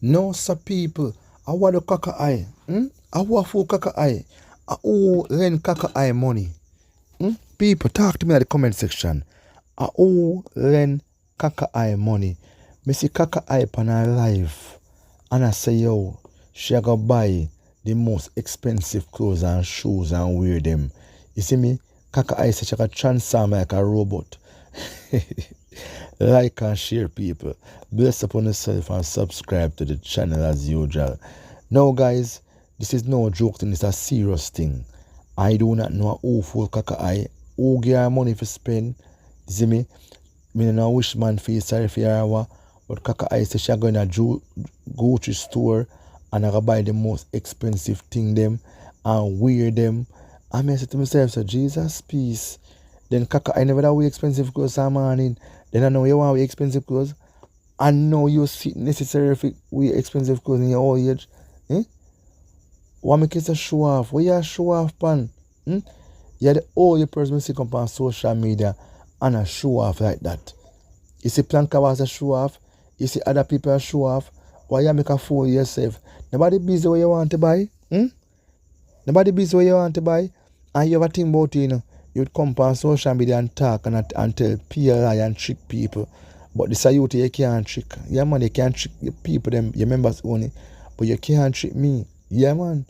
No, sir, people. I want the kaka eye. I want for kaka eye. I owe lend kaka eye money. People, talk to me in the comment section. I owe lend kaka eye money. Me see kaka eye pan her live. And I say, yo, she go buy the most expensive clothes and shoes and wear them. You see me? Kaka eye say she can transform like a robot. Like and share, people. Bless upon yourself and subscribe to the channel as usual. Now, guys, this is no joke thing, it's a serious thing. I do not know who fool kaka eye, who give her money for spend. You see me? Me no wish man feel sorry for her, but kaka eye say she go in a Gucci store and I go buy the most expensive thing them and wear them. And I say to myself, so Jesus, peace. Then kaka I never that wear expensive clothes some morning. Then I know you want to wear expensive clothes. I know you see necessary if you wear expensive clothes in your old age. What make it a show off? Where you show off pan? You're the only person see come on social media and a show off like that. You see Planka was a show off. You see other people a show off. Why you make a fool yourself? Nobody busy where you want to buy. Nobody busy where you want to buy. And you have a thing about it, you know. You'd come on social media and talk and tell PLI and trick people. But this is you can't trick. Yeah, man, you can't trick your people, them, your members only. But you can't trick me. Yeah, man.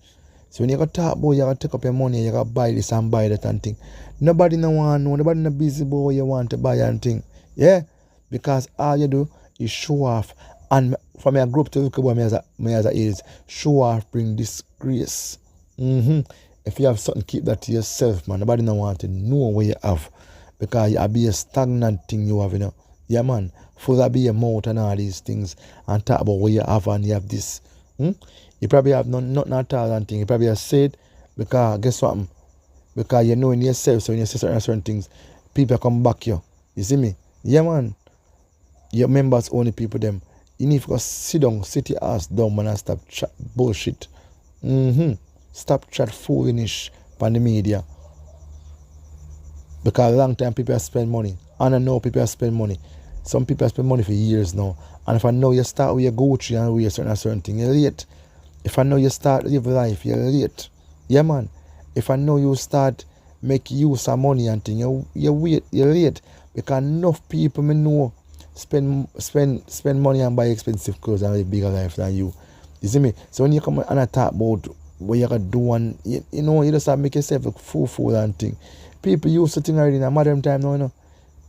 So when you go talk about, you got to take up your money, you got to buy this and buy that and thing. Nobody no want to know. Nobody no busy about what you want to buy and thing. Yeah? Because all you do is show off. And from your group to look about me as a is, show off bring disgrace. If you have something, keep that to yourself, man. Nobody no want to know what you have. Because you be a stagnant thing you have, you know. Yeah, man. Full of be your mouth and all these things. And talk about what you have and you have this. You probably have nothing at all and thing. You probably have said because guess what? Because you know in yourself, so when you say certain things, people come back you. You see me? Yeah, man. Your members only people them. You need to go sit down, sit your ass down, man, and stop chat bullshit. Stop chat foolish on the media. Because a long time people have spent money. And I know people have spent money. Some people have spent money for years now. And if I know you start with your Gucci and with certain thing, you're late. If I know you start live life, you're late. Yeah, man. If I know you start make use of money and thing, you're late. Because enough people me know spend money and buy expensive clothes and live bigger life than you. You see me? So when you come and I talk about what you gotta do and you know, you just have to make yourself look fool and thing. People used to think already in a modern time now, you know.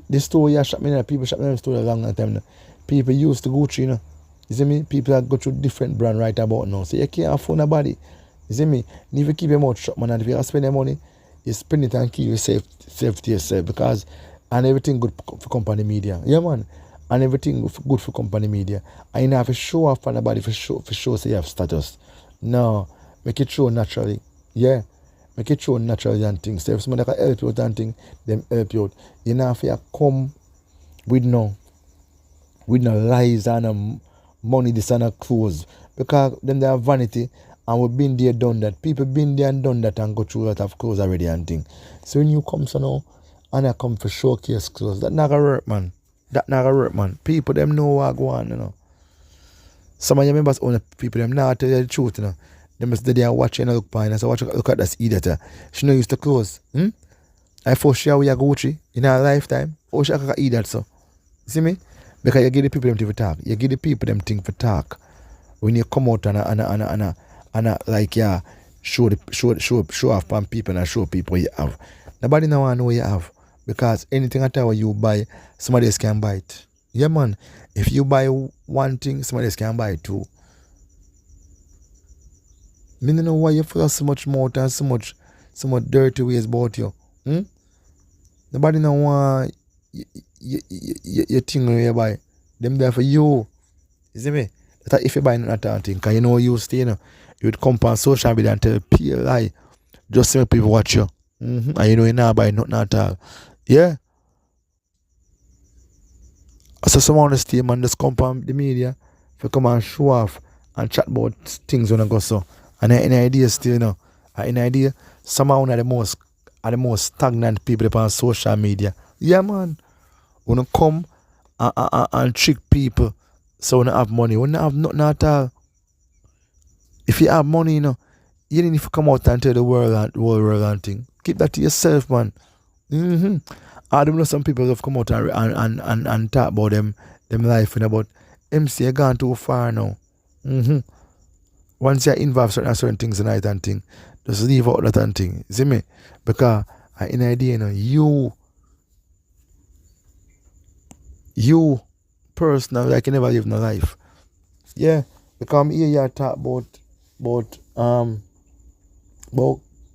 The store you shop in, people shop in the store a long time now. People used to Gucci, you know. You see me? People that go through different brand right about now. So you can't afford nobody. You see me? And if you keep your mouth shut, man, and if you spend your money, you spend it and keep yourself to yourself. Because and everything good for company media. Yeah, man. And everything good for company media. And you don't have to show off on nobody for show say you have status. No. Make it show naturally. Yeah. Make it show naturally and things. So if somebody can help you out and things, them help you out. You don't have to come with no lies and money, this and a clothes. Because them they have vanity and we've been there, done that. People been there and done that and go through a lot of clothes already and things. So when you come so now and I come for showcase clothes, that not gonna work, man. That not gonna work, man. People them know what go on, you know. Some of your members own people them not tell you the truth, you know. Them just they are watching and look behind and say, look at this idiot. She no used to clothes. I for sure we are Gucci in our lifetime. Oh, she can eat that so. See me? Because you give the people them thing for talk. You give the people them thing for talk. When you come out and like yeah, show off on people and show people what you have. Nobody now know what you have. Because anything at all you buy, somebody else can buy it. Yeah, man. If you buy one thing, somebody else can buy it too. I don't know why you feel so much mouth and so much dirty ways about you. Nobody know why you thing you buy. Them there for you. You see me? That if you buy that thing, because you know you stay, you know, you would come on social media and tell PLI just to make people watch you. And you know you not buy nothing at all. Yeah. So someone on the stay, man, just come on the media for come and show off and chat about things when I go so. And any idea still, you know. Any idea? Somehow are the most stagnant people on social media. Yeah, man. When you come and trick people so when you have money, when you have nothing at all. If you have money, you need to come out and tell the world and thing. Keep that to yourself, man. Mm-hmm. I don't know some people have come out and talk about them life, but MC you gone too far now. Mm-hmm. Once you're involved in certain things tonight and thing, just leave out that and thing. See me? Because in idea, you personal like you never live no life. Yeah. Because I'm here you talk about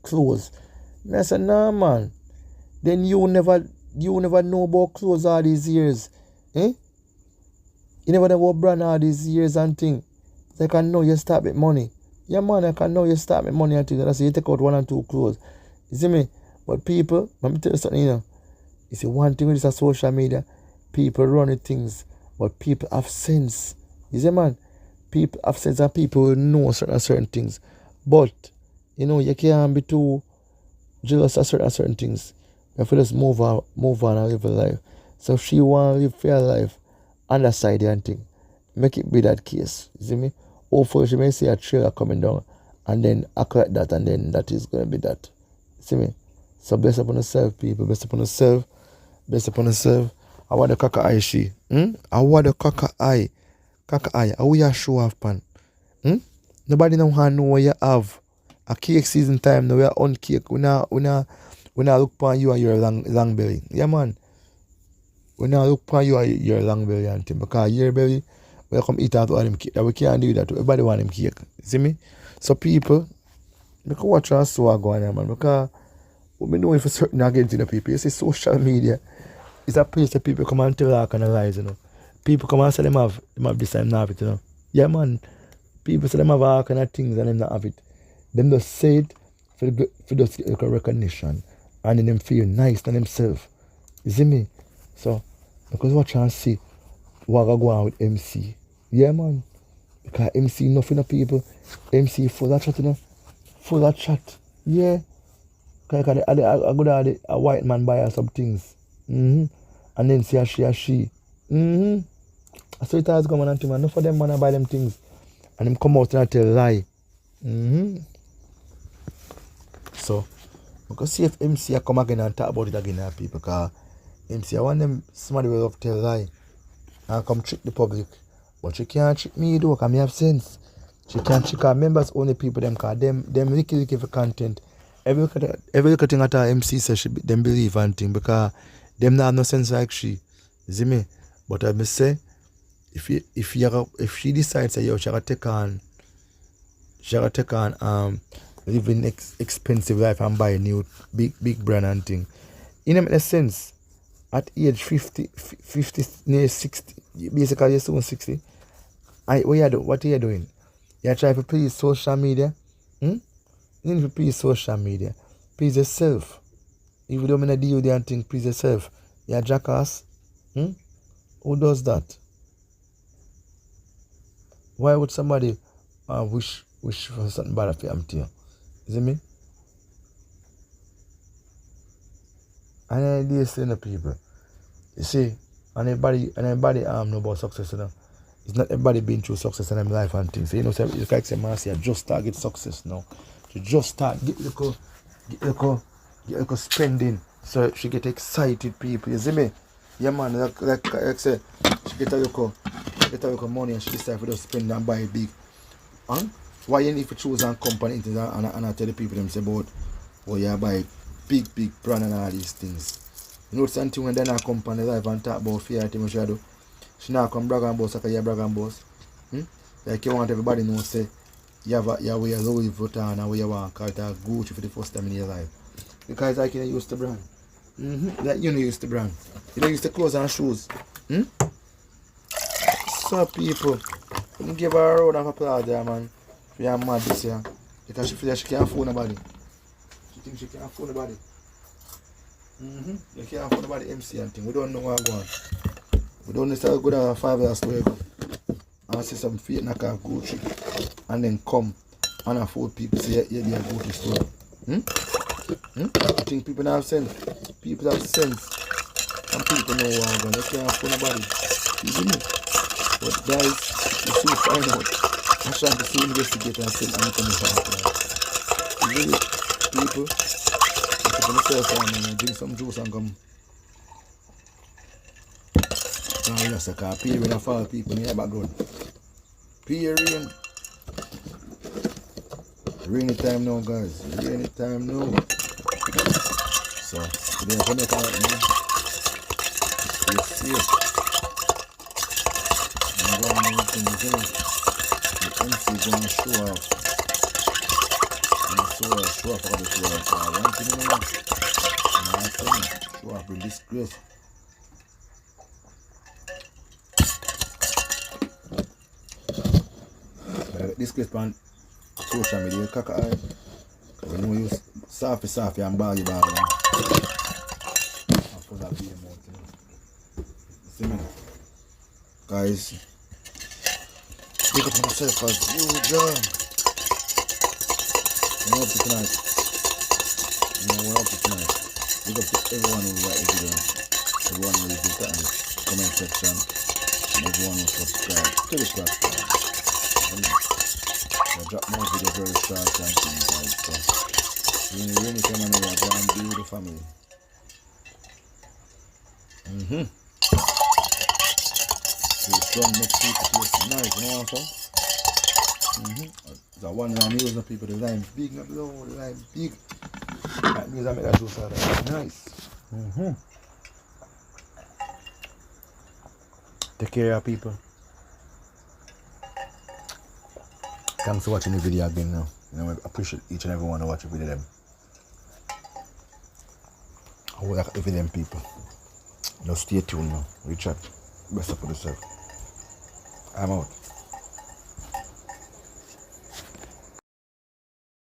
clothes. I said, nah man. Then you never know about clothes all these years. Eh? You never know about brand all these years and thing. So I can know you start with money. Yeah man, I can know you start with money and thing. That's you take out 1 and 2 clothes. You see me? But people, let me tell you something, You see one thing with this social media, people run things, but people have sense. You see man? People have sense and people will know certain things. But you can't be too jealous of certain things. You have to just move on and live a life. So if she want to live fair life on the side and thing, make it be that case. You see me? Hopefully she may see a trailer coming down and then act like that and then that is going to be that. You see me? So bless upon yourself, people. Bless upon yourself. Bless upon yourself. I want the cocker eye she. I want the cocker eye. Cocker eye. How you show off, pan? Nobody know what you have. A cake season time now we are on cake. We not look upon you and your long belly. Yeah man. We not look upon you and your long belly and thing. Because your belly we come eat out all them cake. We can't do that. Everybody want them cake. See me? So people, we can watch us so go on there, man. Because we know if certain against the people. You see social media is a place that people come and tell all kind of lies, People come and say them have this and have it, Yeah man. People say them have all kind of things and them not have it. Them just say it for just get recognition and then them feel nice to themselves. You see me? So, because watch and see what I go on with MC. Yeah, man. Because MC nothing of people. MC full of chat, Full of chat. Yeah. Because I go to a white man buy her some things. And then see a she. So it has come on and thing, man. Enough of them man buy them things. And them come out and tell a lie. So, because see if MC come again and talk about it again, people. Because MC, I want them somebody will love tell lie and come trick the public. But she can't trick me though, because I have sense. She can't trick our members, only people them, because them licky for content. Every little thing at our MC says them believe and thing, because them not have no sense like she. You see me? But I must say, if she decides that she gotta take on living expensive life and buy a new big brand and thing, it don't make sense. At age 50, near 60, basically you're soon 60. What are you doing? You're trying to please social media? You need to please social media. Please yourself. If you don't mean to deal with the thing, please yourself. You're a jackass. Who does that? Why would somebody wish for something bad for you? You see me? And I did say to people, you see, and everybody know about success, It's not everybody been through success in their life and things. So, so it's like say Marcia just start get success now. She just start get spending. So she get excited people, you see me? Yeah man, like say, she get a little money and she decide to just spend and buy big. Why you need to choose a company and I tell the people them say about you buy big brand and all these things. You know something when they're not company life and talk about fear things she do. She not come brag and boss like you brag and boss. Like you want everybody know say you wear Louis Vuitton and you want call it a Gucci for the first time in your life. Because like you used to brand. Like you know used to brand. You know used to clothes and shoes. So people, you give her a round of applause there, man. For your mad this year. Because she feels like she can't fool nobody. She thinks she can't fool nobody. You can't fool nobody MC and thing. We don't know what's going on. We don't necessarily go down a 5 years to ago and see some fake knock off Gucci and then come and afford people say yeah they are Gucci store. You think people don't have sense? People have sense and people know what I'm going. They can't fool nobody. You see me? But guys, you soon find out. I'm trying to see investigate and send information. Really, people, if you're gonna sell something, drink some juice and come. Now you just a peer rain and fall people in the background. Peer rain. Rainy time now, guys. Rainy time now. So, we're gonna make out now. Yes. I'm going to make things in. The MC is going to show off. I'm going to show off all the show off. One thing you know, show off with disgrace. Disgrace on social media, caca eye. You know you soft and baggy. I'm for that be more thing. See me? Guys, pick up myself as usual. I'm up to tonight. We're up to tonight. Pick up to everyone who like the video, everyone who is in the comment section, and everyone who subscribe to the platform. I drop more video very short and things guys. So really come on over and be the family. So strong next week is nice, you know what I'm saying? The one I'm using people, the lime big, not low, the lime big. That means I make that juice out of it. Nice. Take care of people. Thanks for watching the video again now. You know, I appreciate each and every one who watch the video them. I will like the video them people. Now stay tuned now. We chat. Best of yourself. I'm out.